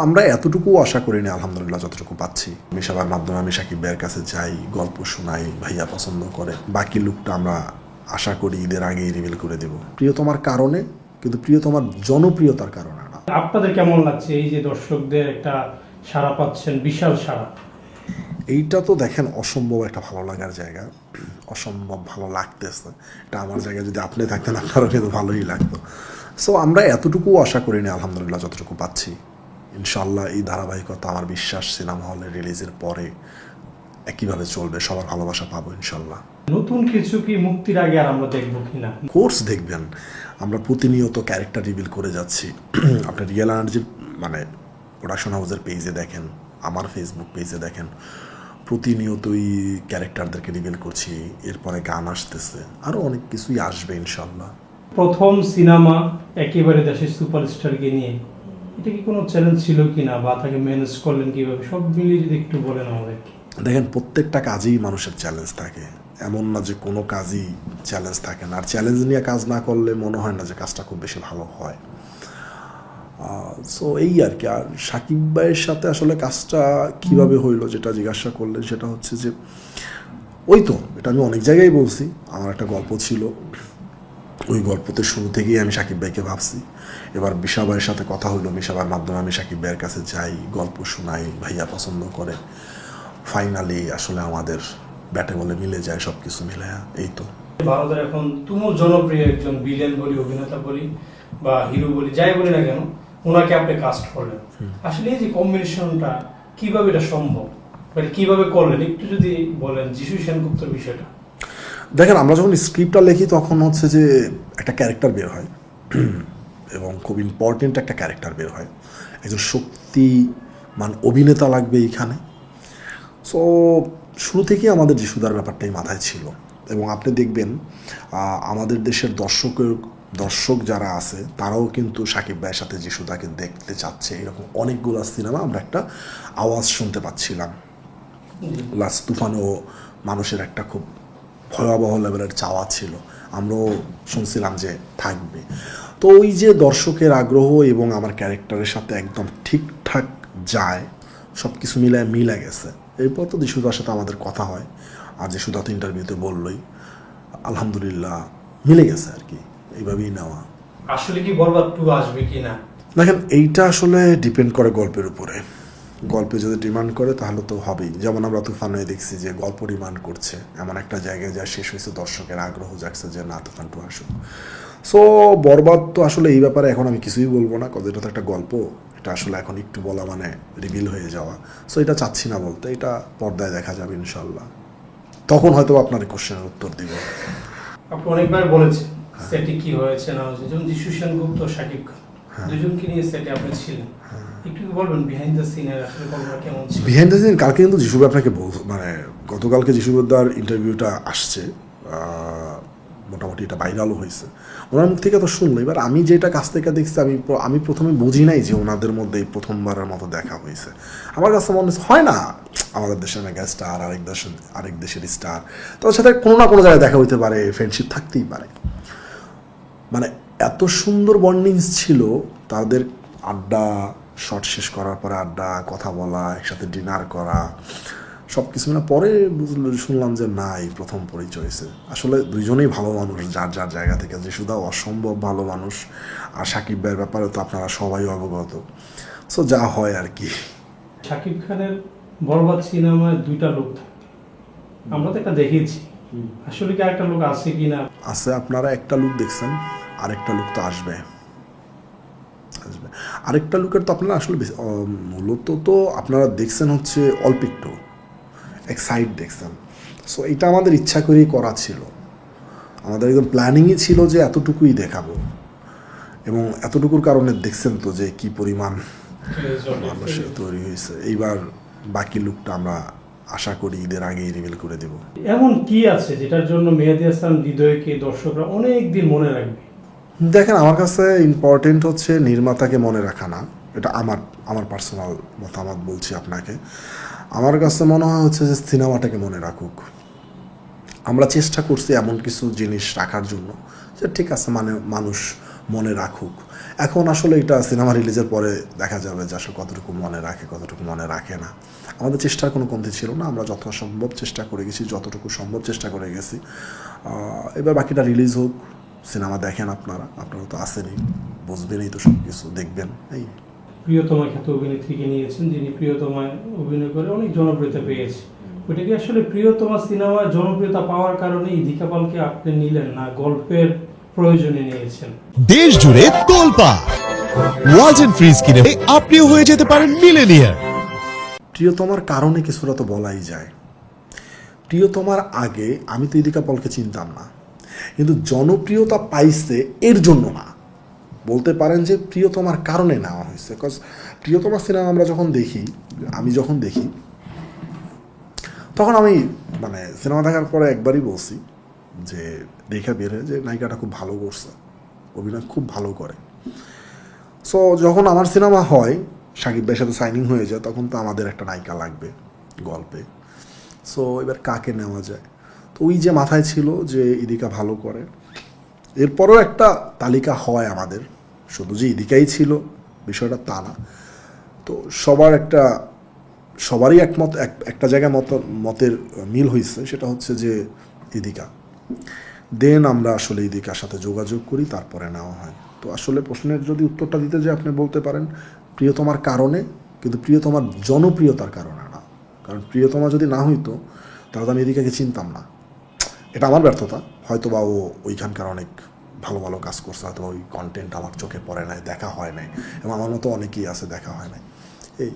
আমরা এতটুকু আশা করিনি, আলহামদুলিল্লাহ যতটুকু পাচ্ছি। মিশাবার মাধ্যমে আমি সাকিব ভাইয়ের কাছে যাই, গল্প শোনাই, ভাইয়া পছন্দ করে। বাকি লুকটা আমরা আশা করি ঈদের আগেই রিভিল করে দেব। প্রিয়তমার কারণে, কিন্তু প্রিয়তমার জনপ্রিয়তার কারণে না। আপনাদের কেমন লাগছে এই যে দর্শকদের একটা সাড়া পাচ্ছেন, বিশাল সাড়া? এইটা তো দেখেন অসম্ভব একটা ভালো লাগার জায়গা, অসম্ভব ভালো লাগতেছে। এটা আমার জায়গায় যদি আপনি থাকতেন আপনারও কিন্তু ভালোই লাগতো। সো আমরা এতটুকু আশা করিনি, আলহামদুলিল্লাহ যতটুকু পাচ্ছি। ইনশাল্লাহ এই ধারাবাহিকতা আমার বিশ্বাস সিনেমা হলে রিলিজের পরে একইভাবে চলবে, সবার ভালোবাসা পাবো ইনশাল্লাহ। নতুন কিছু কি মুক্তির আগে আর আমরা দেখবো কিনা? কোর্স দেখবেন, আমরা প্রতিনিয়ত ক্যারেক্টার রিভিল করে যাচ্ছি। আপনার রিয়েল এনার্জির মানে প্রোডাকশন হাউসের পেজে দেখেন, আমার ফেসবুক পেজে দেখেন, প্রতিনিয়তই ক্যারেক্টারদেরকে রিভিল করছি। এরপরে গান আসতেছে, আরও অনেক কিছুই আসবে ইনশাল্লাহ। প্রথম সিনেমা একেবারে দেশের সুপারস্টারকে নিয়ে, এটা কি কোনো চ্যালেঞ্জ ছিল কিনা, বা তাকে ম্যানেজ করলেন কিভাবে? সব মিলিয়ে যদি একটু বলেন আমাদেরকে। দেখেন, প্রত্যেকটা কাজেই মানুষের চ্যালেঞ্জ থাকে, এমন না যে কোনো কাজই চ্যালেঞ্জ থাকে না। আর চ্যালেঞ্জ নিয়ে কাজ না করলে মনে হয় না যে কাজটা খুব বেশি ভালো হয়। সো এই আর কি। আর সাকিব ভাইয়ের সাথে আসলে কাজটা কিভাবে হইলো যেটা জিজ্ঞাসা করলেন, সেটা হচ্ছে যে ওই তো, এটা আমি অনেক জায়গায় বলছি, আমার একটা গল্প ছিল, ওই গল্পতে শুরু থেকেই আমি সাকিব ভাইকে ভাবছি। এবার মিশা ভাইয়ের সাথে কথা হইলো, মিশা ভাইয়ের মাধ্যমে আমি সাকিব ভাইয়ের কাছে যাই, গল্প শোনাই, ভাইয়া পছন্দ করে। ফাইনালি আসলে আমাদের ব্যাটে বলে মিলে যায়, সব কিছু মিলে। এই তো ভারতের এখন তুমুল জনপ্রিয় একজন ভিলেন বলি, অভিনেতা বলি, বা হিরো বলি, যাই বলি না কেন, ওনাকে আপনি কাস্ট করলেন। আসলে এই যে কম্বিনেশনটা, কিভাবে এটা সম্ভব, মানে কিভাবে করলেন একটু যদি বলেন যিশু সেনগুপ্তর বিষয়টা। দেখেন, আমরা যখন স্ক্রিপ্টটা লিখি তখন হচ্ছে যে একটা ক্যারেক্টার বের হয়, এবং খুব ইম্পর্টেন্ট একটা ক্যারেক্টার বের হয়। একজন শক্তিমান অভিনেতা লাগবে এইখানে। সো শুরু থেকেই আমাদের যিশুদার ব্যাপারটাই মাথায় ছিল। এবং আপনি দেখবেন আমাদের দেশের দর্শক যারা আছে তারাও কিন্তু সাকিব ভাইয়ের সাথে যিশুদাকে দেখতে চাচ্ছে। এরকম অনেকগুলো সিনেমা আমরা একটা আওয়াজ শুনতে পাচ্ছিলাম। লাস্ট তুফানেও মানুষের একটা খুব ভয়াবহ লেভেলের চাওয়া ছিল, আমরাও শুনছিলাম যে থাকবে। তো ওই যে দর্শকের আগ্রহ এবং আমার ক্যারেক্টারের সাথে একদম ঠিকঠাক যায়, সব কিছু মিলে গেছে। এরপর তো যিশুদার সাথে আমাদের কথা হয়, আর যিশুদা তো ইন্টারভিউতে বললই, আলহামদুলিল্লাহ মিলে গেছে আর কি, এইভাবেই নেওয়া। আসলে কি বরবাদ 2 আসবে কিনা? দেখেন, এইটা আসলে ডিপেন্ড করে গল্পের উপরে। গল্পে যদি ডিমান্ড করে তাহলে তো হবেই। যেমন আমরা তুফানে দেখছি যে গল্প ডিমান্ড করছে, এমন একটা জায়গায় যা শেষ হয়েছে, দর্শকের আগ্রহ জাগছে যে না, তুফান 2 আসুক। সো বরবাদ তো আসলে এই ব্যাপারে এখন আমি কিছুই বলবো না, কারণ এটা তো একটা গল্প, এটা আসলে এখন একটু বলা মানে রিভিল হয়ে যাওয়া। সো এটা চাচ্ছি না বলতে, এটা পর্দায় দেখা যাবে ইনশাল্লাহ, তখন হয়তো আপনার এই কোশ্চেনের উত্তর দিব। আপনি অনেকবার বলেছেন সেটে কি হয়েছে না হয়েছে, যেমন যিশু সেনগুপ্ত, শাকিব খান, দুজনকে নিয়ে সেটে আপনি ছিলেন, একটু কি বলবেন বিহাইন্ড দ্য সিনের আসলে গল্পটা কেমন ছিল? বিহাইন্ড দ্য সিন কালকে কিন্তু যিশু আপনাকে মানে গতকালকে যিশুদার ইন্টারভিউটা আসছে, মোটামুটি এটা ভাইরালও হয়েছে, ওনার মুখ থেকে তো শুনলো। এবার আমি যেটা কাছ থেকে দেখছি, আমি প্রথমে বুঝি নাই যে ওনাদের মধ্যে এই প্রথমবারের মতো দেখা হয়েছে। আমার কাছে মনে হয় না আমাদের দেশের মেগা স্টার আরেক দেশের স্টার, তাদের সাথে কোনো না কোনো জায়গায় দেখা হইতে পারে, ফ্রেন্ডশিপ থাকতেই পারে। মানে এত সুন্দর বন্ডিংস ছিল তাদের, আড্ডা, শট শেষ করার পরে আড্ডা, কথা বলা, একসাথে ডিনার করা, সব কিছু না পরে শুনলাম যে না, এই প্রথম পরিচয় হয়েছে। আসলে দুইজনেই ভালো মানুষ যার যার জায়গা থেকে, যে শুধু অসম্ভব ভালো মানুষ। আর সাকিব ভাইয়ের ব্যাপারে তো আপনারা সবাই অবগত। সো যা হয় আর কি। শাকিব খানের বরবাদ সিনেমায় 2টা লোক থাকে, আমরা তো একটা দেখেছি, আসলে কি আরেকটা লোক আছে কিনা? আছে, আপনারা একটা লুক দেখছেন, আরেকটা লুক তো আসবে। আরেকটা লুকের তো আপনারা আসলে মূলত তো আপনারা দেখছেন হচ্ছে অল্প একটু, এক সাইড দেখছেন। সো এটা আমাদের ইচ্ছা করেই করা ছিল, আমাদের একদম প্ল্যানিংই ছিল যে এতটুকুই দেখাবো। এবং এতটুকুর কারণে দেখছেন তো যে কি পরিমাণ মানুষের তৈরি হয়েছে। এইবার বাকি লুকটা আমরা আশা করি ঈদের আগেই রিভিল করে দেব। এমন কি আছে যেটার জন্য মেহেদী হাসান হৃদয়কে দর্শকরা অনেক দিন মনে রাখবে? দেখেন, আমার কাছে ইম্পর্টেন্ট হচ্ছে নির্মাতাকে মনে রাখা না, এটা আমার পার্সোনাল মতামত বলছি আপনাকে। আমার কাছে মনে হয় হচ্ছে যে সিনেমাটাকে মনে রাখুক। আমরা চেষ্টা করছি এমন কিছু জিনিস রাখার জন্য যে ঠিক আছে, মানে মানুষ মনে রাখুক। এখন আসলে এটা সিনেমা রিলিজের পরে দেখা যাবে যে আসলে কতটুকু মনে রাখে, কতটুকু মনে রাখে না। আমাদের চেষ্টার কোনো কমতি ছিল না, আমরা যথাসম্ভব চেষ্টা করে গেছি, যতটুকু সম্ভব চেষ্টা করে গেছি। এবার বাকিটা রিলিজ হোক, সিনেমা দেখেন আপনারা তো আসেনই, বুঝবেনই তো সব কিছু, দেখবেন এই। প্রিয়তমা খ্যাত অভিনেত্রীকে নিয়েছেন, যিনি প্রিয়তমায় অভিনয় করে অনেক জনপ্রিয়তা পেয়েছে। ওইটা কি আসলে প্রিয়তমা সিনেমার জনপ্রিয়তা পাওয়ার কারণে ইদিকা পালকে আপনি নিলেন, না গল্পের প্রয়োজনে নিয়েছেন? দেশ জুড়ে তোলপা ওয়ালটন ফ্রিজ কিনে আপনিও হয়ে যেতে পারেন মিলেনিয়ার। প্রিয়তমার কারণে কিছুটা তো বলাই যায়। প্রিয়তমার আগে আমি তো ইদিকা পলকে চিনতাম না, কিন্তু জনপ্রিয়তা পাইছে এর জন্য না, বলতে পারেন যে প্রিয়তমার কারণে নেওয়া হয়েছে। বিকজ প্রিয়তমা সিনেমা আমরা যখন দেখি, আমি যখন দেখি, তখন আমি মানে সিনেমা দেখার পরে একবারই বলছি যে দেখা বের হয়ে যে নায়িকাটা খুব ভালো করছে, অভিনয় খুব ভালো করে। সো যখন আমার সিনেমা হয়, সাকিব ভাইয়ের সাথে সাইনিং হয়ে যায়, তখন তো আমাদের একটা নায়িকা লাগবে গল্পে। সো এবার কাকে নেওয়া যায়, তো ওই যে মাথায় ছিল যে ইদিকা ভালো করে। এরপরও একটা তালিকা হয় আমাদের, শুধু যে ইদিকাই ছিল বিষয়টা তা না। তো সবারই একমত, একটা জায়গায় মতের মিল হয়েছে, সেটা হচ্ছে যে ইদিকা। দেন আমরা আসলে ইদিকার সাথে যোগাযোগ করি, তারপরে নেওয়া হয়। তো আসলে প্রশ্নের যদি উত্তরটা দিতে যে আপনি বলতে পারেন প্রিয়তমার কারণে, কিন্তু প্রিয়তমার জনপ্রিয়তার কারণে না। কারণ প্রিয়তমা যদি না হইতো তাহলে তো আমি ইদিকাকে চিনতাম না। এটা আমার ব্যর্থতা, হয়তো বা ও ওইখানকার অনেক ভালো ভালো কাজ করছে, হয়তো ওই কন্টেন্ট আমার চোখে পড়ে নাই, দেখা হয় নাই, এবং আমার মতো অনেকেই আছে দেখা হয় নাই এই।